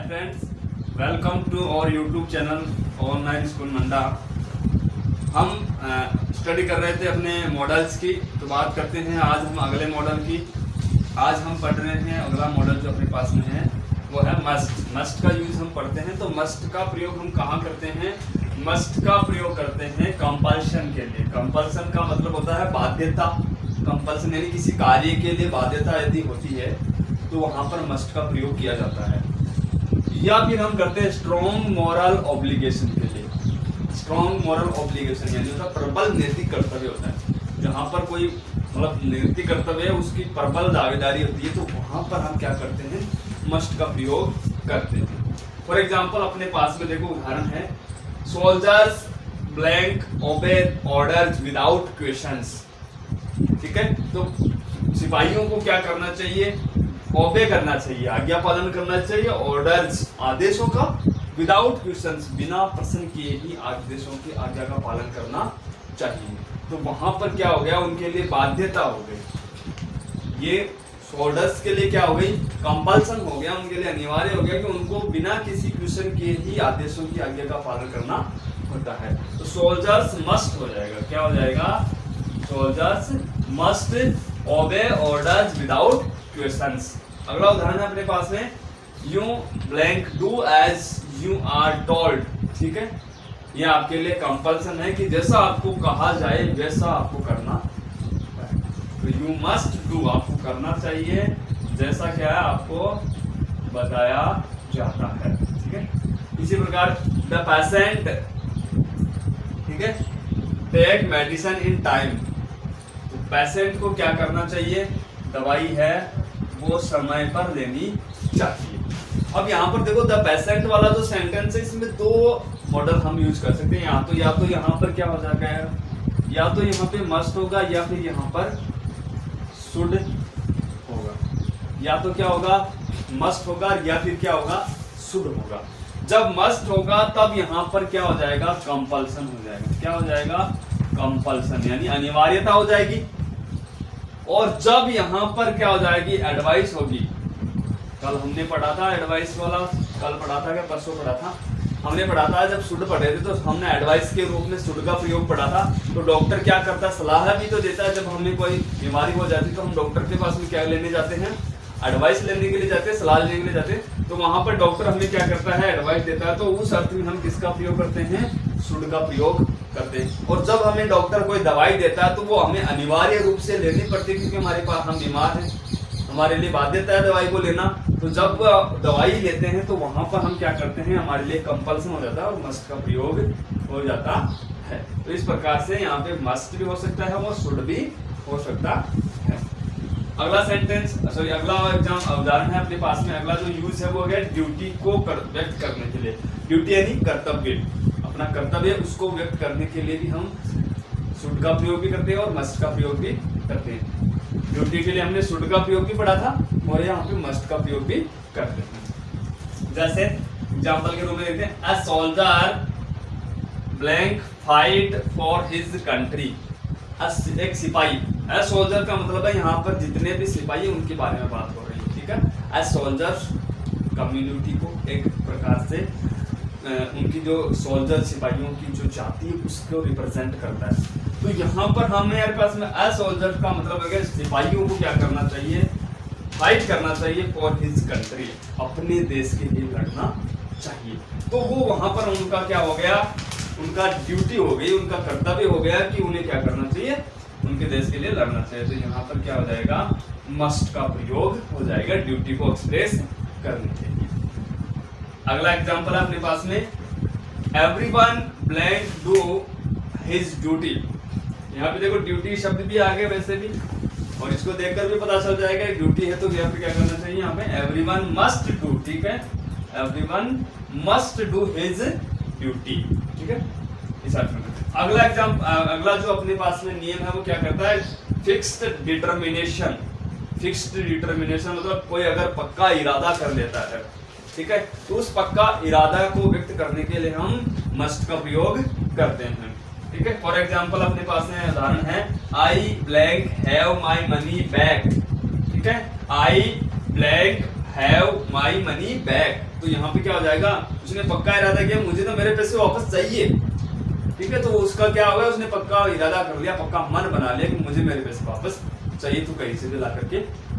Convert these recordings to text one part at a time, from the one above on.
Friends, welcome to our YouTube channel online school Manda. हम study कर रहे थे अपने मॉडल्स की, तो बात करते हैं आज हम अगले मॉडल की। आज हम पढ़ रहे हैं अगला मॉडल जो अपने पास में है वो है मस्ट। मस्ट का यूज हम पढ़ते हैं, तो मस्ट का प्रयोग हम कहाँ करते हैं? मस्ट का प्रयोग करते हैं कंपल्शन के लिए। कंपल्शन का मतलब होता है बाध्यता। कंपल्सन यानी किसी कार्य के लिए बाध्यता यदि होती है तो वहां पर मस्ट का प्रयोग किया जाता है। या फिर हम करते हैं स्ट्रॉन्ग मॉरल ऑब्लिगेशन के लिए। स्ट्रॉन्ग मॉरल ऑब्लिगेशन यानी उसका प्रबल नैतिक कर्तव्य होता है। जहां पर कोई मतलब नैतिक कर्तव्य है, उसकी प्रबल दावेदारी होती है, तो वहां पर हम क्या करते हैं? मस्ट का प्रयोग करते हैं। फॉर एग्जाम्पल अपने पास में देखो उदाहरण है, soldiers blank obey orders without questions. ठीक है, तो सिपाहियों को क्या करना चाहिए? ओबे करना चाहिए, आज्ञा पालन करना चाहिए, ऑर्डर्स आदेशों का, विदाउट क्वेश्चंस बिना प्रश्न किए ही आदेशों की आज्ञा का पालन करना चाहिए। तो वहां पर क्या हो गया? उनके लिए बाध्यता हो गई। ये ऑर्डर्स के लिए क्या हो गई? कंपल्सन हो गया, उनके लिए अनिवार्य हो गया कि उनको बिना किसी क्वेश्चन किए ही आदेशों की आज्ञा का पालन करना होता है। तो सोल्जर्स मस्ट हो जाएगा। क्या हो जाएगा? Soldiers must obey orders without questions. अगला उदाहरण है अपने पास में, you blank do as you are told. ठीक है, ये आपके लिए कंपल्सन है कि जैसा आपको कहा जाए वैसा आपको करना है। तो यू मस्ट डू, आपको करना चाहिए जैसा क्या है आपको बताया जाता है। ठीक है, इसी प्रकार द पेशेंट, ठीक है, टेक मेडिसिन इन टाइम। तो पेशेंट को क्या करना चाहिए? दवाई है वो समय पर लेनी चाहिए। अब यहाँ पर देखो, द पेशेंट वाला जो सेंटेंस है इसमें दो मॉडल हम यूज कर सकते हैं। या तो यहाँ पर क्या हो जाएगा, या तो यहाँ पे मस्ट होगा या फिर यहाँ पर शुड होगा। या तो क्या होगा? मस्ट होगा या फिर क्या होगा? शुड होगा। जब मस्ट होगा तब यहाँ पर क्या हो जाएगा? कंपल्सन हो जाएगा। क्या हो जाएगा? कंपल्सन यानी अनिवार्यता हो जाएगी। और जब यहाँ पर क्या हो जाएगी? एडवाइस होगी। कल हमने पढ़ा था एडवाइस वाला, कल पढ़ा था क्या परसों पढ़ा था? हमने पढ़ा था जब शुड पढ़े थे तो हमने एडवाइस के रूप में शुड का प्रयोग पढ़ा था। तो डॉक्टर क्या करता है? सलाह भी तो देता है। जब हमें कोई बीमारी हो जाती तो हम डॉक्टर के पास में क्या लेने जाते हैं? एडवाइस लेने के लिए जाते हैं, सलाह लेने के लिए जाते हैं। तो वहां पर डॉक्टर हमें क्या करता है? एडवाइस देता है। तो उस अर्थ में हम किसका प्रयोग करते हैं? शुड का प्रयोग करते हैं। और जब हमें डॉक्टर कोई दवाई देता है तो वो हमें अनिवार्य रूप से लेनी पड़ती है, क्योंकि हमारे पास हम बीमार हैं, हमारे लिए बाध्यता है दवाई को लेना। तो जब दवाई लेते हैं तो वहां पर हम क्या करते हैं? हमारे लिए कंपल्सन हो जाता है और मस्ट का प्रयोग हो जाता है। तो इस प्रकार से यहाँ पे मस्ट भी हो सकता है और शुड भी हो सकता है। अगला सेंटेंस, सॉरी अगला एग्जाम उदाहरण है अपने पास में। अगला जो यूज है वो है ड्यूटी को व्यक्त करने के लिए। ड्यूटी यानी कर्तव्य, अपना कर्तव्य उसको व्यक्त करने के लिए भी हम शुड का प्रयोग भी करते हैं और मस्ट का प्रयोग भी करते हैं। ड्यूटी के लिए हमने शुड का प्रयोग भी पढ़ा था और यहाँ पे मस्ट का प्रयोग भी करते हैं। जैसे एग्जाम्पल के रूप में देखते हैं, a soldier blank fight for his country. एक सिपाही, अ सोल्जर का मतलब है यहाँ पर जितने भी सिपाही उनके बारे में बात हो रही है। ठीक है, अ सोल्जर कम्युनिटी को एक प्रकार से उनकी जो सोल्जर सिपाहियों की जो जाति है उसको रिप्रेजेंट करता है। तो यहाँ पर हमें पास में अ सोल्जर का मतलब है सिपाहियों को क्या करना चाहिए? फाइट करना चाहिए फॉर हिज कंट्री, अपने देश के लिए लड़ना चाहिए। तो वो वहां पर उनका क्या हो गया? उनका ड्यूटी हो गई, उनका कर्तव्य हो गया कि उन्हें क्या करना चाहिए? उनके देश के लिए लड़ना चाहिए। तो यहाँ पर क्या हो जाएगा? मस्ट का प्रयोग हो जाएगा ड्यूटी को एक्सप्रेस करने के लिए। अगला एग्जांपल है अपने पास में, everyone blank do his duty. यहाँ पे देखो ड्यूटी शब्द भी आ गया वैसे भी, और इसको देखकर भी पता चल जाएगा ड्यूटी है तो यहाँ पे क्या करना चाहिए? यहाँ पे एवरीवन मस्ट डू। ठीक है, everyone must do his duty. ठीक है, इस अर्थ में। अगला अगला जो अपने पास में नियम है वो क्या करता है? Fixed determination. फिक्स्ड डिटर्मिनेशन मतलब कोई अगर पक्का इरादा कर लेता है, ठीक है, तो उस पक्का इरादा को व्यक्त करने के लिए हम मस्ट का प्रयोग करते हैं। ठीक है, फॉर एग्जाम्पल अपने पास में उदाहरण है, आई blank have my money back. ठीक है, आई blank have my money back. तो यहाँ पे क्या हो जाएगा, उसने पक्का इरादा किया मुझे तो मेरे पैसे वापस चाहिए, ठीक है, तो उसका क्या होगा, उसने पक्का इरादा कर लिया, पक्का मन बना लिया कि मुझे मेरे पैसे वापस चाहिए, तो कहीं से भी ला करके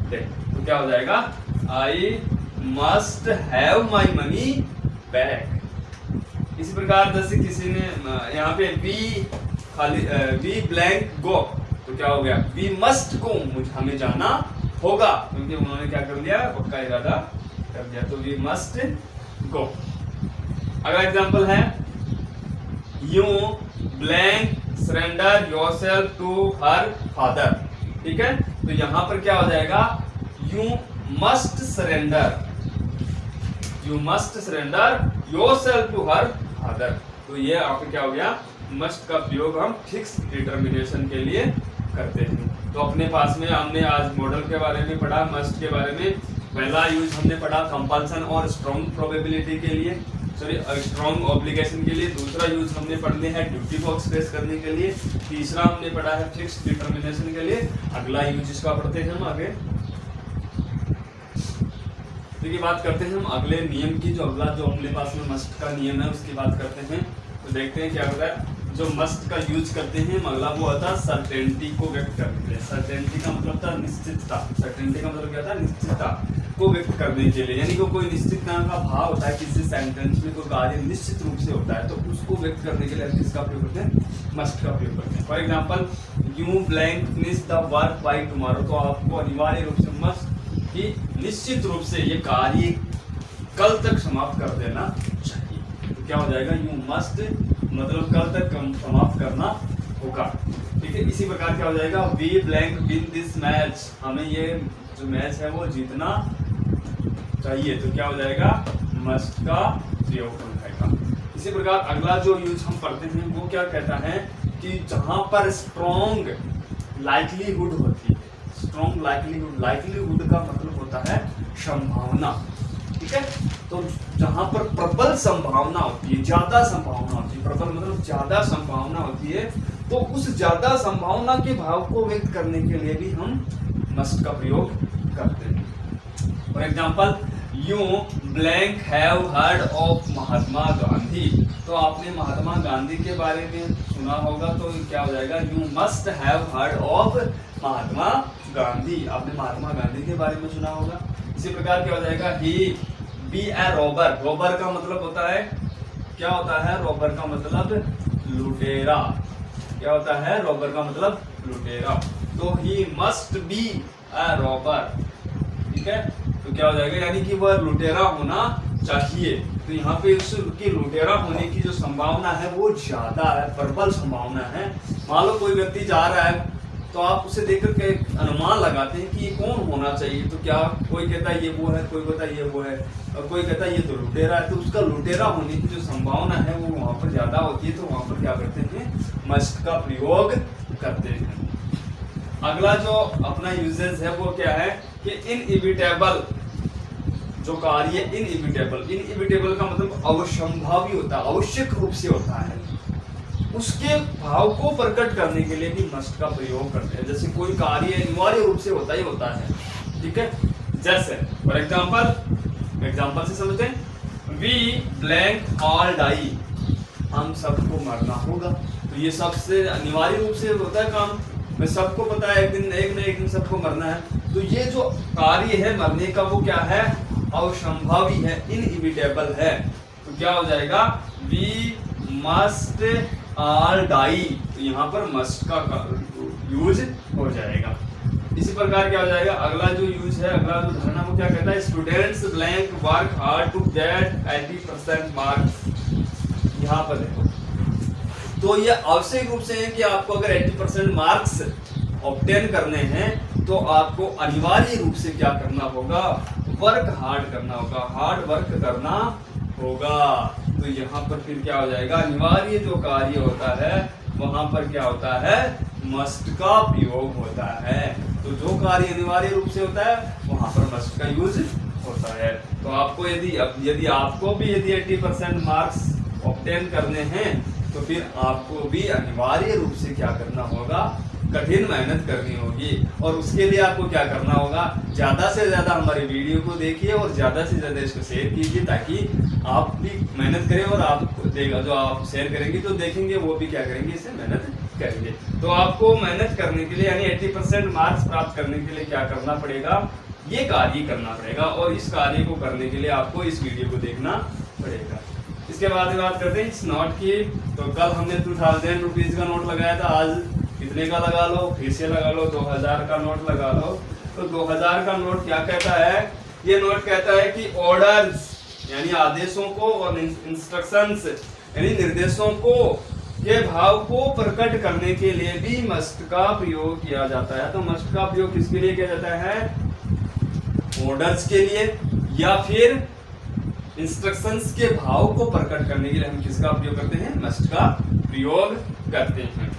दे। तो क्या हो जाएगा, I must have my money back. इसी प्रकार जैसे किसी ने यहाँ पे वी ब्लैंक गो, तो क्या हो गया, वी मस्ट गो, हमें जाना होगा, क्योंकि उन्होंने क्या कर लिया, पक्का इरादा कर दिया, तो वी मस्ट गो। अगला एग्जांपल है, you blank surrender yourself to her father, ठीक है, तो यहां पर क्या हो जाएगा, you must surrender yourself to her father. तो ये आपको क्या हो गया, मस्ट का प्रयोग हम फिक्स डिटर्मिनेशन के लिए करते हैं। तो अपने पास में हमने आज मॉडल के बारे में पढ़ा, मस्ट के बारे में। पहला यूज हमने पढ़ा कंपल्सन और स्ट्रॉन्ग प्रोबेबिलिटी के लिए, सॉरी स्ट्रॉन्ग ऑब्लिगेशन के लिए। दूसरा यूज हमने पढ़ने हैं ड्यूटी को एक्सप्रेस करने के लिए। तीसरा हमने पढ़ा है फिक्स डिटर्मिनेशन के लिए। अगला यूज इसका पढ़ते हैं हम आगे। देखिए बात करते हैं हम अगले नियम की, जो अगला जो अपने पास में मस्ट का नियम है उसकी बात करते हैं। तो देखते हैं क्या होता है, जो मस्ट का यूज करते हैं अगला वो होता है सर्टेनिटी को व्यक्त करने के लिए। सर्टेनिटी का मतलब था निश्चितता, सर्टेनिटी का मतलब क्या था, निश्चितता को व्यक्त करने के लिए, यानी कि कोई निश्चित नाम का भाव होता है किसी सेंटेंस में, कोई कार्य निश्चित रूप से होता है, तो उसको व्यक्त करने के लिए हम किसका प्रयोग करते हैं, मस्ट का प्रयोग करते हैं। For example, you blank finish the work by tomorrow, तो आपको अनिवार्य रूप से मस्ट कि निश्चित रूप से ये कार्य कल तक समाप्त कर देना चाहिए। तो क्या हो जाएगा, यू मस्ट मतलब कल तक समाप्त करना होगा, ठीक है। इसी प्रकार क्या हो जाएगा, we blank win this match, हमें ये जो मैच है वो जीतना चाहिए, तो क्या हो जाएगा, मस्ट का प्रयोग हो जाएगा। इसी प्रकार अगला जो यूज हम पढ़ते हैं वो क्या कहता है कि जहां पर स्ट्रॉन्ग लाइकलीहुड होती है, स्ट्रॉन्ग लाइकलीहुड का मतलब होता है संभावना, ठीक है। तो जहां पर प्रबल संभावना होती है, ज्यादा संभावना होती है, प्रबल मतलब ज्यादा संभावना होती है, तो उस ज्यादा संभावना के भाव को व्यक्त करने के लिए भी हम मस्ट का प्रयोग करते हैं। For example, you blank have heard of Mahatma Gandhi, तो आपने महात्मा गांधी के बारे में सुना होगा, तो क्या हो जाएगा, you must have heard of Mahatma Gandhi, आपने महात्मा गांधी के बारे में सुना होगा। इसी प्रकार क्या हो जाएगा, ही बी ए रॉबर, रॉबर का मतलब होता है, क्या होता है, रॉबर का मतलब लुटेरा, क्या होता है, रॉबर का मतलब लुटेरा, तो he must be A robber, ठीक है। तो क्या हो जाएगा, यानी कि वह लुटेरा होना चाहिए, तो यहाँ पे उसकी लुटेरा होने की जो संभावना है वो ज्यादा है, प्रबल संभावना है। मान लो कोई व्यक्ति जा रहा है, तो आप उसे देखकर के अनुमान लगाते हैं कि ये कौन होना चाहिए, तो क्या कोई कहता है ये वो है, कोई कहता है ये वो है, और कोई कहता है ये तो लुटेरा है, तो उसका लुटेरा होने की जो संभावना है वो वहां पर ज्यादा होती है, तो वहां पर क्या करते हैं, मस्ट का प्रयोग करते हैं। अगला जो अपना यूजेज है वो क्या है कि इनइविटेबल, जो कार्य इनइविटेबल का मतलब अवश्यंभावी होता है, आवश्यक रूप से होता है, उसके भाव को प्रकट करने के लिए भी मस्ट का प्रयोग करते हैं। जैसे कोई कार्य अनिवार्य रूप से होता ही होता है, ठीक है। जैसे फॉर एग्जाम्पल से समझते हैं, वी ब्लैंक ऑल डाई, हम सबको मरना होगा, तो ये सबसे अनिवार्य रूप से होता है काम, मैं सबको पता है एक न एक दिन सबको मरना है, तो ये जो कार्य है मरने का वो क्या है, अवश्यंभावी है, इनइविटेबल है, तो क्या हो जाएगा, वी मस्ट ऑल डाई, तो यहाँ पर मस्ट का यूज हो जाएगा। इसी प्रकार क्या हो जाएगा, अगला जो यूज है, अगला जो धारणा वो क्या कहता है, students blank work hard to get 80% marks. यहाँ पर देखो, तो ये आवश्यक रूप से है कि आपको अगर 80% मार्क्स ऑब्टेन करने हैं तो आपको अनिवार्य रूप से क्या करना होगा, वर्क हार्ड करना होगा, हार्ड वर्क करना होगा। तो यहाँ पर फिर क्या हो जाएगा, अनिवार्य जो कार्य होता है वहां पर क्या होता है, मस्ट का प्रयोग होता है। तो जो कार्य अनिवार्य रूप से होता है वहां पर मस्ट का यूज होता है। तो आपको यदि आपको भी 80% मार्क्स ऑब्टेन करने हैं तो फिर आपको भी अनिवार्य रूप से क्या करना होगा, कठिन मेहनत करनी होगी। और उसके लिए आपको क्या करना होगा, ज्यादा से ज्यादा हमारे वीडियो को देखिए और ज्यादा से ज्यादा इसको शेयर कीजिए, ताकि आप भी मेहनत करें और आप देगा जो आप शेयर करेंगे तो देखेंगे वो भी क्या करेंगे, इससे मेहनत करेंगे। तो आपको मेहनत करने के लिए यानी 80% मार्क्स प्राप्त करने के लिए क्या करना पड़ेगा, ये कार्य करना पड़ेगा। और इस कार्य को करने के लिए आपको इस वीडियो को देखना पड़ेगा। इसके बाद में बात करते हैं इस नोट की। तो कल हमने 2000 रुपीज का नोट लगाया था, आज कितने का लगा लो, फिर से लगा लो, 2000 का नोट लगा लो। तो 2000 का नोट क्या कहता है, ये नोट कहता है कि ऑर्डर्स यानी आदेशों को और इंस्ट्रक्शंस यानी निर्देशों को के भाव को प्रकट करने के लिए भी मस्ट का प्रयोग किया जाता है। तो मस्ट का प्रयोग किसके लिए किया जाता है, ऑर्डर्स के लिए, या फिर इंस्ट्रक्शंस के भाव को प्रकट करने के लिए हम किसका प्रयोग करते हैं, मस्ट का प्रयोग करते हैं।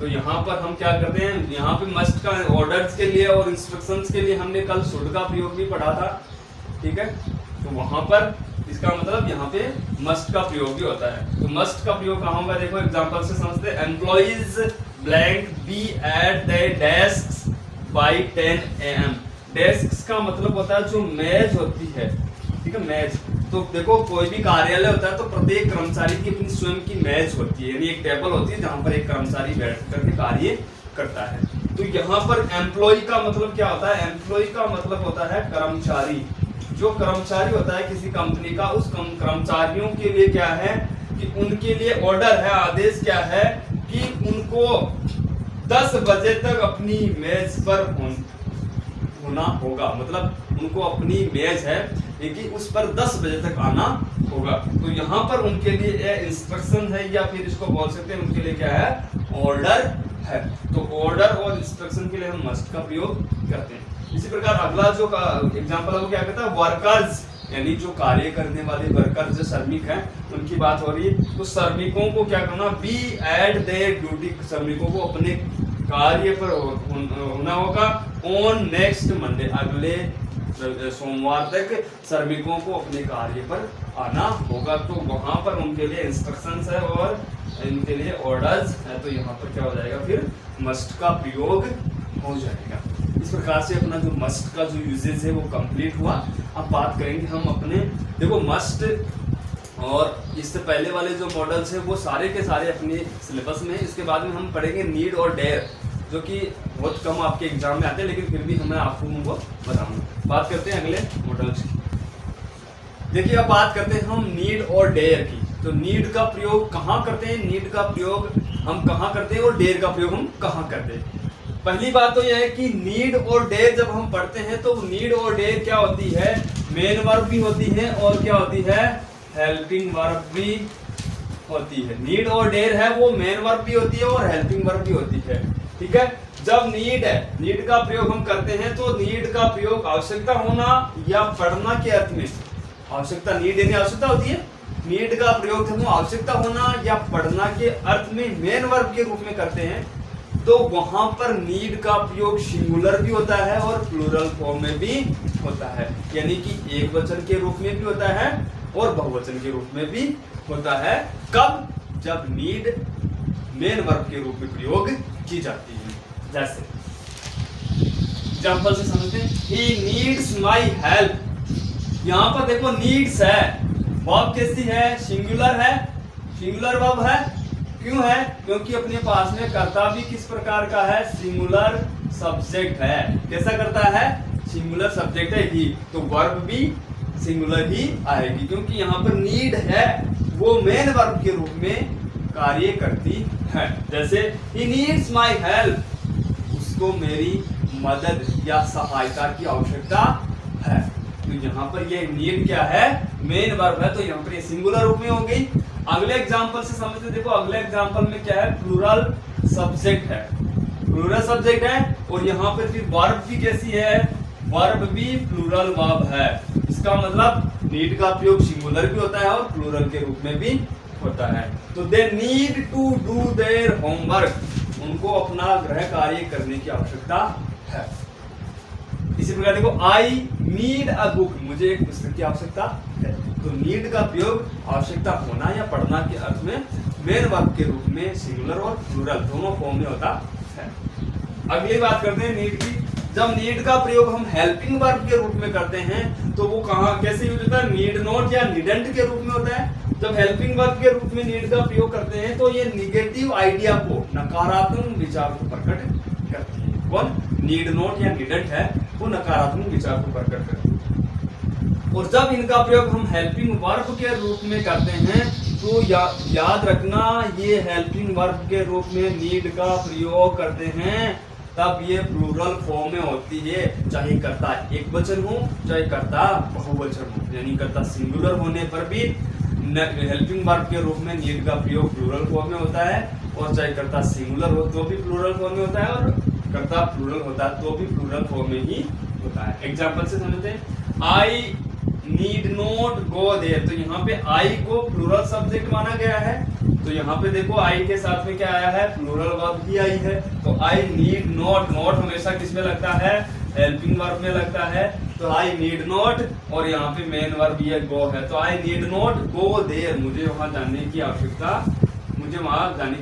तो यहाँ पर हम क्या करते हैं, यहाँ पे मस्ट का ऑर्डर्स के लिए और इंस्ट्रक्शंस के लिए हमने कल शुड का प्रयोग भी पढ़ा था, ठीक है। तो वहां पर इसका मतलब यहाँ पे मस्ट का प्रयोग भी होता है। तो मस्ट का प्रयोग कहाँ होगा, देखो एग्जांपल से समझते हैं। Employees blank be at the desk by 10 AM। Desk का मतलब होता है जो मेज होती है, ठीक है, मेज। तो देखो कोई भी कार्यालय होता है तो प्रत्येक कर्मचारी की अपनी स्वयं की मेज होती है, यानी एक टेबल होती है जहां पर एक कर्मचारी बैठ करके कार्य करता है। तो यहाँ पर एम्प्लॉय का मतलब क्या होता है, एम्प्लॉय का मतलब होता है कर्मचारी। जो कर्मचारी होता है किसी कंपनी का, उस कर्मचारियों के लिए क्या है कि उनके लिए ऑर्डर है, आदेश क्या है कि उनको 10 बजे तक अपनी मेज पर होना होगा। मतलब उनको अपनी मेज है कि उस पर 10 बजे तक आना होगा। तो यहाँ पर उनके लिए इंस्ट्रक्शन है, या फिर इसको बोल सकते हैं उनके लिए क्या है, ऑर्डर है। तो ऑर्डर और इंस्ट्रक्शन के लिए हम मस्ट का प्रयोग करते हैं। इसी प्रकार अगला जो एग्जांपल है वो क्या कहता है, वर्कर्स यानी जो कार्य करने वाले वर्कर्स, जो श्रमिक हैं, उनकी बात हो रही है। तो श्रमिकों को क्या करना, बी एट देयर ड्यूटी, श्रमिकों को अपने कार्य पर होना होगा ऑन नेक्स्ट मंडे, अगले सोमवार तक श्रमिकों को अपने कार्य पर आना होगा। तो वहां पर उनके लिए इंस्ट्रक्शंस है और इनके लिए ऑर्डर्स है। तो यहाँ पर क्या हो जाएगा, फिर मस्ट का प्रयोग हो जाएगा। इस प्रकार से अपना जो मस्ट का जो यूजेज है वो कंप्लीट हुआ। अब बात करेंगे हम अपने, देखो मस्ट और इससे पहले वाले जो मॉडल्स है वो सारे के सारे अपने सिलेबस में। इसके बाद में हम पढ़ेंगे नीड और डेयर, जो कि बहुत कम आपके एग्जाम में आते हैं, लेकिन फिर भी हमें आपको उनको बताऊंगा। बात करते हैं अगले मॉडल्स की। देखिए अब बात करते हैं हम नीड और डेयर की। तो नीड का प्रयोग कहाँ करते हैं, नीड का प्रयोग हम कहाँ करते हैं और डेयर का प्रयोग हम कहाँ करते हैं। पहली बात तो यह है कि नीड और डेयर जब हम पढ़ते हैं तो नीड और डेयर क्या होती है, मेन वर्ब भी होती है और क्या होती है, हेल्पिंग वर्ब भी होती है। नीड और डेयर है वो मेन वर्ब भी होती है और हेल्पिंग वर्ब भी होती है, ठीक है। जब नीड है, नीड का प्रयोग हम करते हैं तो नीड का प्रयोग आवश्यकता होना या पढ़ना के अर्थ में, आवश्यकता नीड यानी आवश्यकता होती है, नीड का प्रयोग हम आवश्यकता होना या पढ़ना के अर्थ में मेन वर्ब के रूप में करते हैं। तो वहां पर नीड का प्रयोग सिंगुलर भी होता है और प्लूरल फॉर्म में भी होता है, यानी कि एक वचन के रूप में भी होता है और बहुवचन के रूप में भी होता है। कब, जब नीड मेन वर्ब के रूप में प्रयोग की जाती है। जैसे एग्जांपल से समझते हैं, ही नीड्स माय हेल्प। यहाँ पर देखो नीड्स है, वर्ब कैसी है, सिंगुलर है, सिंगुलर वर्ब है। क्यों है, क्योंकि अपने पास में कर्ता भी किस प्रकार का है, सिंगुलर सब्जेक्ट है। कैसा करता है, सिंगुलर सब्जेक्ट है ही, तो वर्ब भी सिंगुलर ही आएगी, क्योंकि यहाँ पर नीड है वो मेन वर्ब के रूप में कार्य करती है। जैसे ही नीड्स माय हेल्प, उसको मेरी मदद या सहायता की आवश्यकता है। तो यहाँ पर ये नीड क्या है, मेन वर्ब है, तो यहाँ पर ये सिंगुलर रूप में हो गई। अगले एग्जांपल से समझते, देखो अगले एग्जांपल में क्या है, प्लूरल सब्जेक्ट है, प्लूरल सब्जेक्ट है और यहाँ पर फिर वर्ब भी कैसी है, वर्ब भी प्लूरल वर्ब है। इसका मतलब नीड का प्रयोग सिंगुलर भी होता है और प्लूरल के रूप में भी होता है। तो they need to do their homework, उनको अपना गृह कार्य करने की आवश्यकता है। इसी प्रकार देखो, आई नीड अ बुक, मुझे एक पुस्तक की आवश्यकता है। तो नीड का प्रयोग आवश्यकता होना या पढ़ना के अर्थ में मेन वर्ब के रूप में सिंगुलर और प्लूरल दोनों फॉर्म में होता है। अगली बात करते हैं नीड की। जब नीड का प्रयोग हम हेल्पिंग वर्ब के रूप में करते हैं तो वो कहाँ कैसे यूज होता है? नीड नॉट या नीडंट के रूप में होता है। जब हेल्पिंग वर्ब के रूप में नीड का प्रयोग करते हैं तो ये निगेटिव आइडिया को, नकारात्मक विचार को प्रकट करती है। कौन? नीड नॉट या नीडंट है, वो नकारात्मक विचार को प्रकट करती है। और जब इनका प्रयोग हम हेल्पिंग वर्ब के रूप में करते हैं तो याद रखना, ये हेल्पिंग वर्ब के रूप में नीड का प्रयोग करते हैं तब ये प्लूरल फॉर्म में होती है, चाहे कर्ता एक वचन हो चाहे कर्ता बहुवचन हो। यानी कर्ता सिंगुलर होने पर भी हेल्पिंग वर्ब के रूप में नीड का प्रयोग प्लूरल फॉर्म में होता है, और चाहे कर्ता सिंगुलर हो तो भी प्लूरल फॉर्म में होता है, और कर्ता प्लूरल होता है तो भी प्लूरल फॉर्म में ही होता है। एग्जांपल से समझते हैं। I need not go there, तो यहाँ पे आई को प्लूरल सब्जेक्ट माना गया है। तो यहाँ पे देखो आई के साथ में क्या आया है? प्लूरल वर्ब ही आई है। तो आई नीड नॉट, नॉट हमेशा किस में लगता है? हेल्पिंग वर्ब में लगता है। तो आई नीड नॉट, और यहाँ पे मेन वर्ब ये गो है। तो I need not go there, मुझे वहां जाने की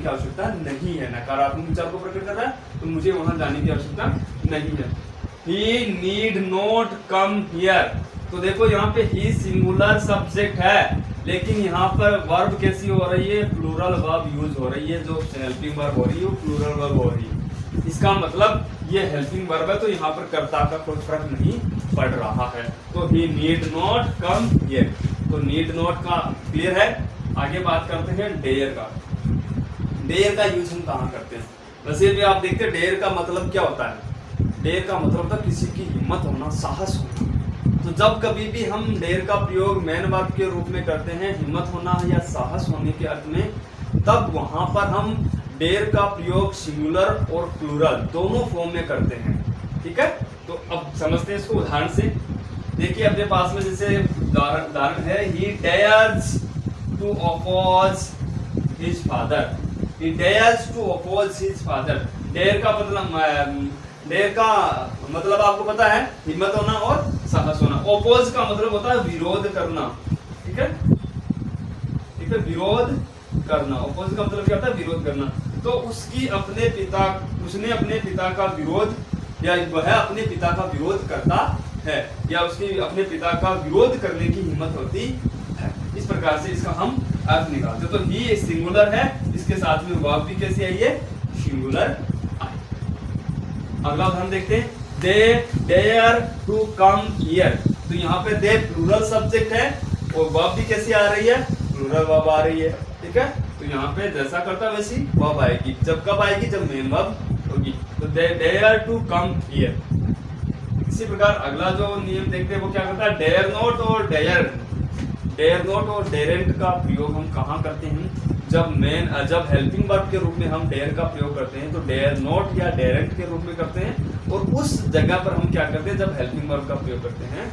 आवश्यकता नहीं है। नकारात्मक विचार को प्रकट कर रहा है, तो मुझे वहां जाने की आवश्यकता नहीं है। ही नीड नॉट कम हियर, तो देखो यहाँ पे ही सिंगुलर सब्जेक्ट है, लेकिन यहाँ पर वर्ब कैसी हो रही है? प्लूरल वर्ब यूज हो रही है। जो हेल्पिंग वर्ब हो रही है वो प्लूरल वर्ब हो रही है। इसका मतलब ये हेल्पिंग वर्ब है, तो यहाँ पर कर्ता का कोई फर्क नहीं पड़ रहा है। तो ही नीड नॉट कम हियर, तो नीड नॉट का क्लियर है। आगे बात करते हैं डेयर का। डेयर का यूज हम कहाँ करते हैं? वैसे भी आप देखते हैं डेयर का मतलब क्या होता है? डेयर का मतलब होता है किसी की हिम्मत होना, साहस होना। तो जब कभी भी हम डेयर का प्रयोग मेन वर्ब के रूप में करते हैं, हिम्मत होना या साहस होने के अर्थ में, तब वहां पर हम डेयर का प्रयोग सिंगुलर और प्लूरल दोनों फॉर्म में करते हैं। ठीक है, तो अब समझते हैं इसको उदाहरण से। देखिए अपने पास में जैसे उदाहरण है, he dares to oppose his father. He dares to oppose his father. Dare का मतलब आपको पता है, हिम्मत होना और साहस होना। ओपोज का मतलब होता है विरोध करना। ठीक है, विरोध करना। ओपोज का मतलब क्या होता है? विरोध करना। तो उसने अपने पिता का विरोध, या वह अपने पिता का विरोध करता है, या उसकी अपने पिता का विरोध करने की हिम्मत होती है। इस प्रकार से इसका हम अर्थ निकालते। तो ही सिंगुलर है, इसके साथ में वर्ब भी कैसी आई है? सिंगुलर। अगला उदाहरण देखते हैं। दे डेयर टू कम हियर, तो यहाँ पे दे प्लूरल सब्जेक्ट है और वर्ब भी कैसी आ रही है? प्लूरल वर्ब आ रही है। ठीक है, तो यहाँ पे जैसा करता वैसी वर्ब आएगी। जब कब आएगी? जब मेन वर्ब होगी। तो दे डेयर टू कम हियर। इसी प्रकार अगला जो नियम देखते हैं वो क्या करता है? डेयर नॉट और डेरेंट का प्रयोग हम कहाँ करते हैं? जब हेल्पिंग वर्ब के रूप में हम डेयर का प्रयोग करते हैं तो डेयर नॉट या डेरेंट के रूप में करते हैं। और उस जगह पर हम क्या करते हैं? जब हेल्पिंग वर्ब का प्रयोग करते हैं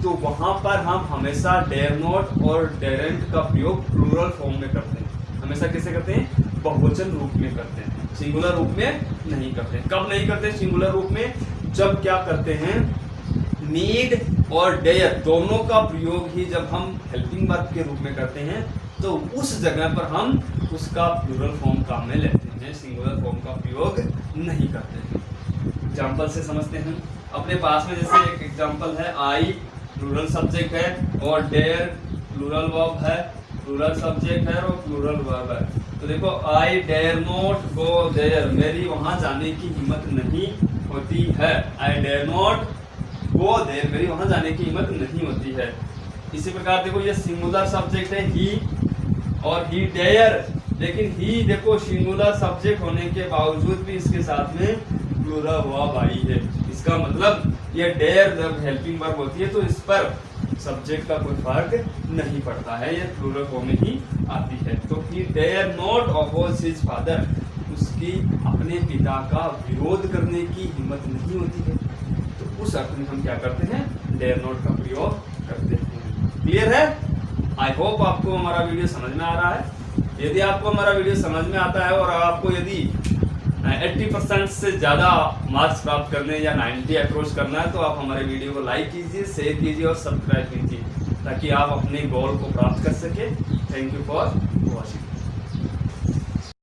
तो वहां पर हम हमेशा डेयर नॉट और डेरेंट का प्रयोग प्लूरल फॉर्म में करते हैं। हमेशा कैसे करते हैं? बहुवचन रूप में करते हैं, सिंगुलर रूप में नहीं करते। कब नहीं करते सिंगुलर रूप में? जब क्या करते हैं? नीड और डेयर दोनों का प्रयोग ही जब हम हेल्पिंग वर्ब के रूप में करते हैं तो उस जगह पर हम उसका प्लूरल फॉर्म काम में लेते हैं, सिंगुलर फॉर्म का प्रयोग नहीं करते हैं। एग्जाम्पल से समझते हैं। अपने पास में जैसे एक एग्जाम्पल है, आई प्लूरल सब्जेक्ट है और डेयर प्लूरल वर्ब है, प्लूरल सब्जेक्ट है और प्लूरल वर्ब है। तो देखो, I dare not go there, मेरी वहां जाने की हिम्मत नहीं होती है। I dare not go there, मेरी वहां जाने की हिम्मत नहीं होती है। इसी प्रकार देखो, ये सिंगुलर सब्जेक्ट है ही और ही डेयर, लेकिन ही देखो सिंगुलर सब्जेक्ट होने के बावजूद भी इसके साथ में प्लूरल वर्ब आई है। इसका मतलब ये डेयर जब हेल्पिंग वर्ब होती है तो इस पर सब्जेक्ट का कोई फर्क नहीं पड़ता है, ये प्लूरल फॉर्म में ही आती है। तो he dare not oppose his father, उसकी अपने पिता का विरोध करने की हिम्मत नहीं होती है। तो उस अर्थ में हम क्या करते हैं? डेयर नॉट का प्रयोग करते हैं। क्लियर है? आई होप आपको हमारा वीडियो समझ में आ रहा है। यदि आपको हमारा वीडियो समझ में आता है और आपको यदि 80% से ज़्यादा मार्क्स प्राप्त करने या 90 अप्रोच करना है तो आप हमारे वीडियो को लाइक कीजिए, शेयर कीजिए और सब्सक्राइब कीजिए ताकि आप अपने गोल को प्राप्त कर सके। Thank you for watching.